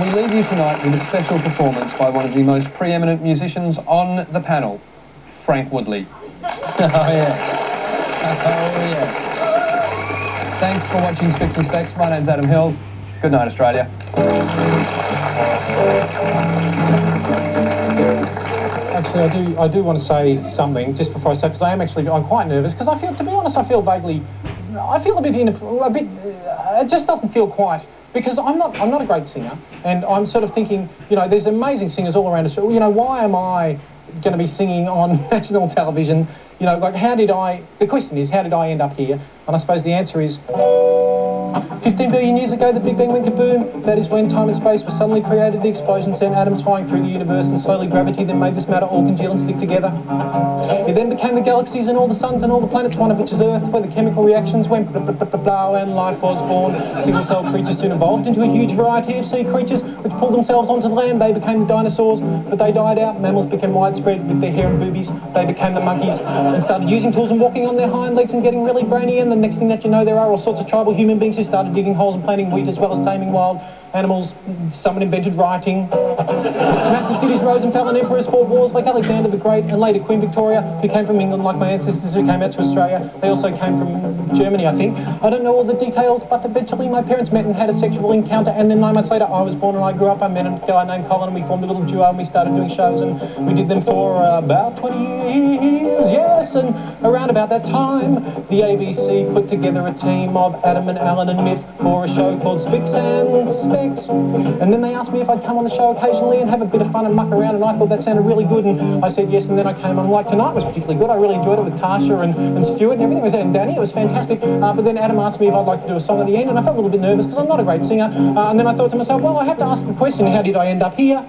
We leave you tonight with a special performance by one of the most preeminent musicians on the panel, Frank Woodley. Oh, yes. Oh, yes. Thanks for watching Spicks and Specks. My name's Adam Hills. Good night, Australia. Actually, I do want to say something just before I start, because I'm quite nervous, because I feel, to be honest, I feel a bit, it just doesn't feel quite, because I'm not a great singer, and I'm sort of thinking, you know, there's amazing singers all around Australia. You know, why am I going to be singing on national television? You know, like, the question is, how did I end up here? And I suppose the answer is, 15 billion years ago, the Big Bang went kaboom. That is when time and space were suddenly created. The explosion sent atoms flying through the universe, and slowly gravity then made this matter all congeal and stick together. It then became the galaxies and all the suns and all the planets, one of which is Earth, where the chemical reactions went blah, blah, blah, blah, blah, and life was born. Single-celled creatures soon evolved into a huge variety of sea creatures, which pulled themselves onto the land. They became the dinosaurs, but they died out. Mammals became widespread with their hair and boobies. They became the monkeys and started using tools and walking on their hind legs and getting really brainy. And the next thing that you know, there are all sorts of tribal human beings who started digging holes and planting wheat, as well as taming wild animals. Someone invented writing. Massive cities rose and fell, and emperors fought wars like Alexander the Great, and later Queen Victoria, who came from England like my ancestors who came out to Australia. They also came from Germany, I think. I don't know all the details, but eventually my parents met and had a sexual encounter, and then 9 months later I was born and I grew up. I met a guy named Colin, and we formed a little duo, and we started doing shows, and we did them for about 20 years, yes. And around about that time, the ABC put together a team of Adam and Alan and Miff for a show called Spicks and Specks. And then they asked me if I'd come on the show occasionally and have a bit of fun and muck around, and I thought that sounded really good, and I said yes, and then I came on. Like tonight was particularly good. I really enjoyed it with Tasha and Stuart and everything, and Danny. It was fantastic. But then Adam asked me if I'd like to do a song at the end, and I felt a little bit nervous because I'm not a great singer. And then I thought to myself, well, I have to ask the question, how did I end up here?